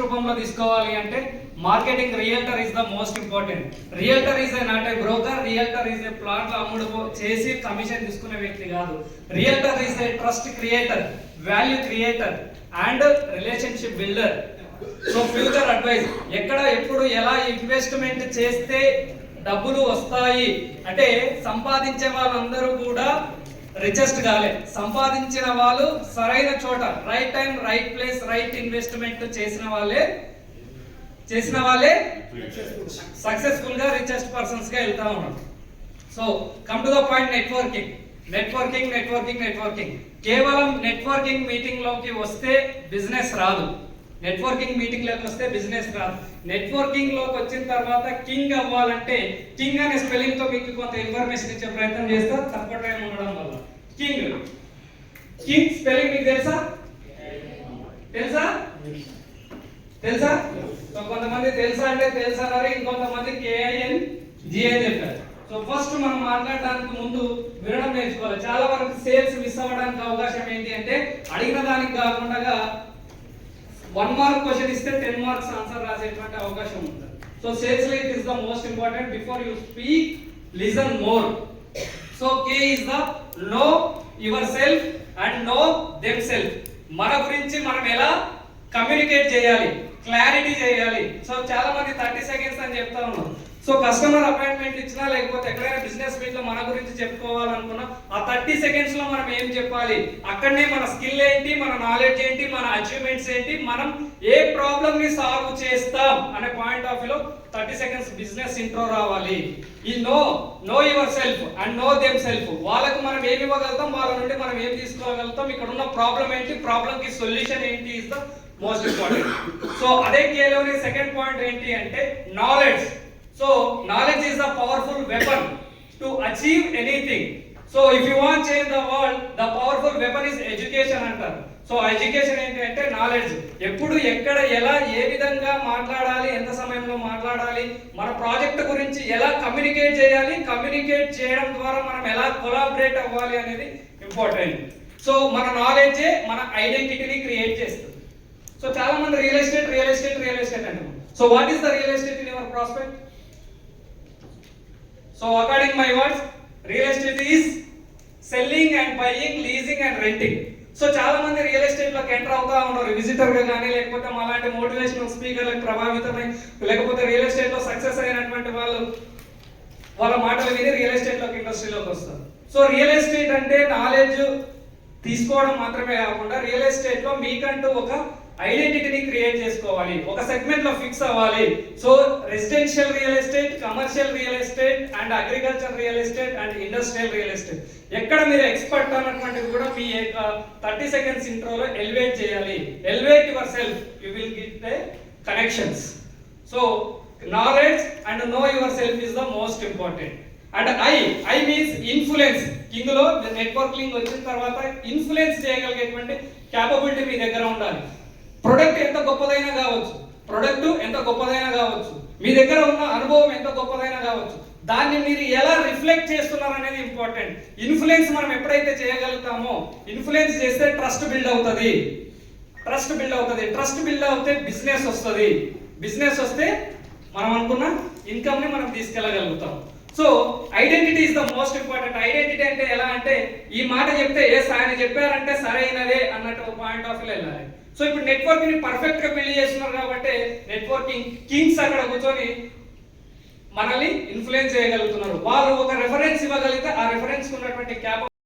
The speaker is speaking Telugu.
రూపంలో తీసుకోవాలి అంటే marketing realtor is the most important. Realtor is a not a broker, realtor is a plot అమ్ముడు చేసి కమిషన్ తీసుకునే వ్యక్తి కాదు. Realtor is a trust creator, value creator and relationship builder. So future advice, ఎక్కడ ఎప్పుడు ఎలా ఇన్వెస్ట్మెంట్ చేస్తే డబ్బులు వస్తాయి అంటే సంపాదించే వాళ్ళందరూ కూడా రిచెస్ట్ కాలే, సంపాదించిన వాళ్ళు సరైన చోట right time right place right investment చేసిన వాళ్ళే సక్సెస్ఫుల్ గా రిచెస్ట్ పర్సన్స్ గా వెళ్తా ఉన్నారు. So come to the point, networking networking networking networking. కేవలం నెట్వర్కింగ్ మీటింగ్ లోకి వస్తే బిజినెస్ రాదు, నెట్వర్కింగ్ మీటింగ్ లోకి వస్తే బిజినెస్ రాదు. నెట్వర్కింగ్ లోకి వచ్చిన తర్వాత కింగ్ అవ్వాలంటే, కింగ్ అనే స్పెల్లింగ్ తో మీకు కొంత ఇన్ఫర్మేషన్ ఇచ్చే ప్రయత్నం చేస్తా తక్కువ టైం ఉండడం వల్ల. కింగ్ కింగ్ స్పెల్లింగ్ మీకు తెలుసా? తెలుసా? సో కొంతమంది తెలుసా అంటే తెలుసా అన్నారు, ఇంకొంతమంది KING అని చెప్పారు. సో ఫస్ట్ మనం మాట్లాడడానికి ముందు వినడం నేర్చుకోవాలి. చాలా వరకు సేల్స్ మిస్ అవ్వడానికి అవకాశం ఏంటి అంటే అడిగిన దానికి కాకుండా 1 మార్క్ క్వశ్చన్ ఇస్తే 10 మార్క్స్ ఆన్సర్ రాసేటువంటి అవకాశం ఉంటుంది. సో సేల్స్ లో it is the most important. Before you speak listen more. So K is the know yourself and know themselves. మన గురించి మనం ఎలా కమ్యూనికేట్ చేయాలి, క్లారిటీ చేయాలి. సో చాలా మంది 30 సెకండ్స్ అని చెప్తా ఉన్నారు. సో కస్టమర్ అపాయింట్మెంట్ ఇచ్చినా లేకపోతే ఎక్కడైనా బిజినెస్ మీట్ లో మన గురించి చెప్పుకోవాలనుకున్నా ఆ 30 సెకండ్స్ లో మనం ఏం చెప్పాలి, అక్కడనే మన స్కిల్ ఏంటి, మన నాలెడ్జ్ ఏంటి, మన అచీవ్మెంట్స్ ఏంటి, మనం ఏ ప్రాబ్లమ్ ని సాల్వ్ చేస్తాం అనే పాయింట్ ఆఫ్ వ్యూలో 30 సెకండ్స్ బిజినెస్ ఇంట్రో రావాలి. ఈ know yourself and know them self. వాళ్ళకు మనం ఏమి ఇవ్వగలుగుతాం, వాళ్ళ నుండి మనం ఏం తీసుకోగలుగుతాం, ఇక్కడ ఉన్న ప్రాబ్లం ఏంటి, ప్రాబ్లం కి సొల్యూషన్ ఏంటి is the most important. So అదే కేలోని సెకండ్ పాయింట్ ఏంటి అంటే knowledge. So knowledge is a powerful weapon to achieve anything. So if you want to change the world, the powerful weapon is education antaru. So education ఏంటంటే నాలెడ్జ్. ఎప్పుడు ఎక్కడ ఎలా ఏ విధంగా మాట్లాడాలి, ఎంత సమయంలో మాట్లాడాలి, మన ప్రాజెక్ట్ గురించి ఎలా కమ్యూనికేట్ చేయాలి, కమ్యూనికేట్ చేయడం ద్వారా మనం ఎలా కొలాబరేట్ అవ్వాలి అనేది ఇంపార్టెంట్. సో మన నాలెడ్జే మన ఐడెంటిటీని క్రియేట్ చేస్తుంది. సో చాలా మంది రియల్ ఎస్టేట్ అంటారు. So what is the real estate in your prospect? So according my words, real estate is selling and buying, leasing and renting. So చాలా మంది రియల్ ఎస్టేట్ లోకి ఎంటర్ అవుతా ఉన్నారు, విజిటర్ గా కానీ లేకపోతే అలాంటి మోటివేషనల్ స్పీకర్లకు ప్రభావితమై లేకపోతే రియల్ ఎస్టేట్ లో సక్సెస్ అయినటువంటి వాళ్ళ మాటలు విని రియల్ ఎస్టేట్ లోకి ఇండస్ట్రీలోకి వస్తారు. సో రియల్ ఎస్టేట్ అంటే నాలెడ్జ్ తీసుకోవడం మాత్రమే కాకుండా రియల్ ఎస్టేట్ లో మీకంటూ ఒక ఐడెంటిటీని క్రియేట్ చేసుకోవాలి, ఒక సెగ్మెంట్ లో ఫిక్స్ అవ్వాలి. So residential real estate, commercial real estate and agriculture real estate and industrial real estate ఎక్కడ మీరు ఎక్స్పర్ట్ అన్నటువంటిది కూడా మీ 30 సెకండ్స్ ఇంట్రోలో ఎలివేట్ చేయాలి. Elevate yourself, you will get the connections. So knowledge and know yourself is the most important. And I means influence. కింగ్ లో నెట్వర్కింగ్ వచ్చిన తర్వాత ఇన్ఫ్లుయెన్స్ చేయగలిగేటువంటి క్యాపబిలిటీ మీ దగ్గర ఉండాలి. ప్రొడక్ట్ ఎంత గొప్పదైనా కావచ్చు, మీ దగ్గర ఉన్న అనుభవం ఎంత గొప్పదైనా కావచ్చు, దాన్ని మీరు ఎలా రిఫ్లెక్ట్ చేస్తున్నారు అనేది ఇంపార్టెంట్. ఇన్ఫ్లుయెన్స్ మనం ఎప్పుడైతే చేయగలుగుతామో, ఇన్ఫ్లుయెన్స్ చేస్తే ట్రస్ట్ బిల్డ్ అవుతుంది. ట్రస్ట్ బిల్డ్ అవుతే బిజినెస్ వస్తుంది. బిజినెస్ వస్తే మనం అనుకున్న ఇన్కమ్ ని మనం తీసుకెళ్ళగలుగుతాం. So identity is the most important. Identity అంటే ఎలా అంటే ఈ మాట చెప్తే ఆయన చెప్పారంటే సరైనదే అన్నట్టు పాయింట్ ఆఫ్ వ్యూ వెళ్ళాలి. సో ఇప్పుడు నెట్వర్క్ ని పర్ఫెక్ట్ గా బిల్డ్ చేస్తున్నారు కాబట్టి నెట్వర్కింగ్ కింగ్స్ అక్కడ కూర్చొని మనల్ని ఇన్ఫ్లుయెన్స్ చేయగలుగుతున్నారు. వాళ్ళు ఒక రెఫరెన్స్ ఇవ్వగలిగితే ఆ రెఫరెన్స్ ఉన్నటువంటి క్యాపబిలిటీ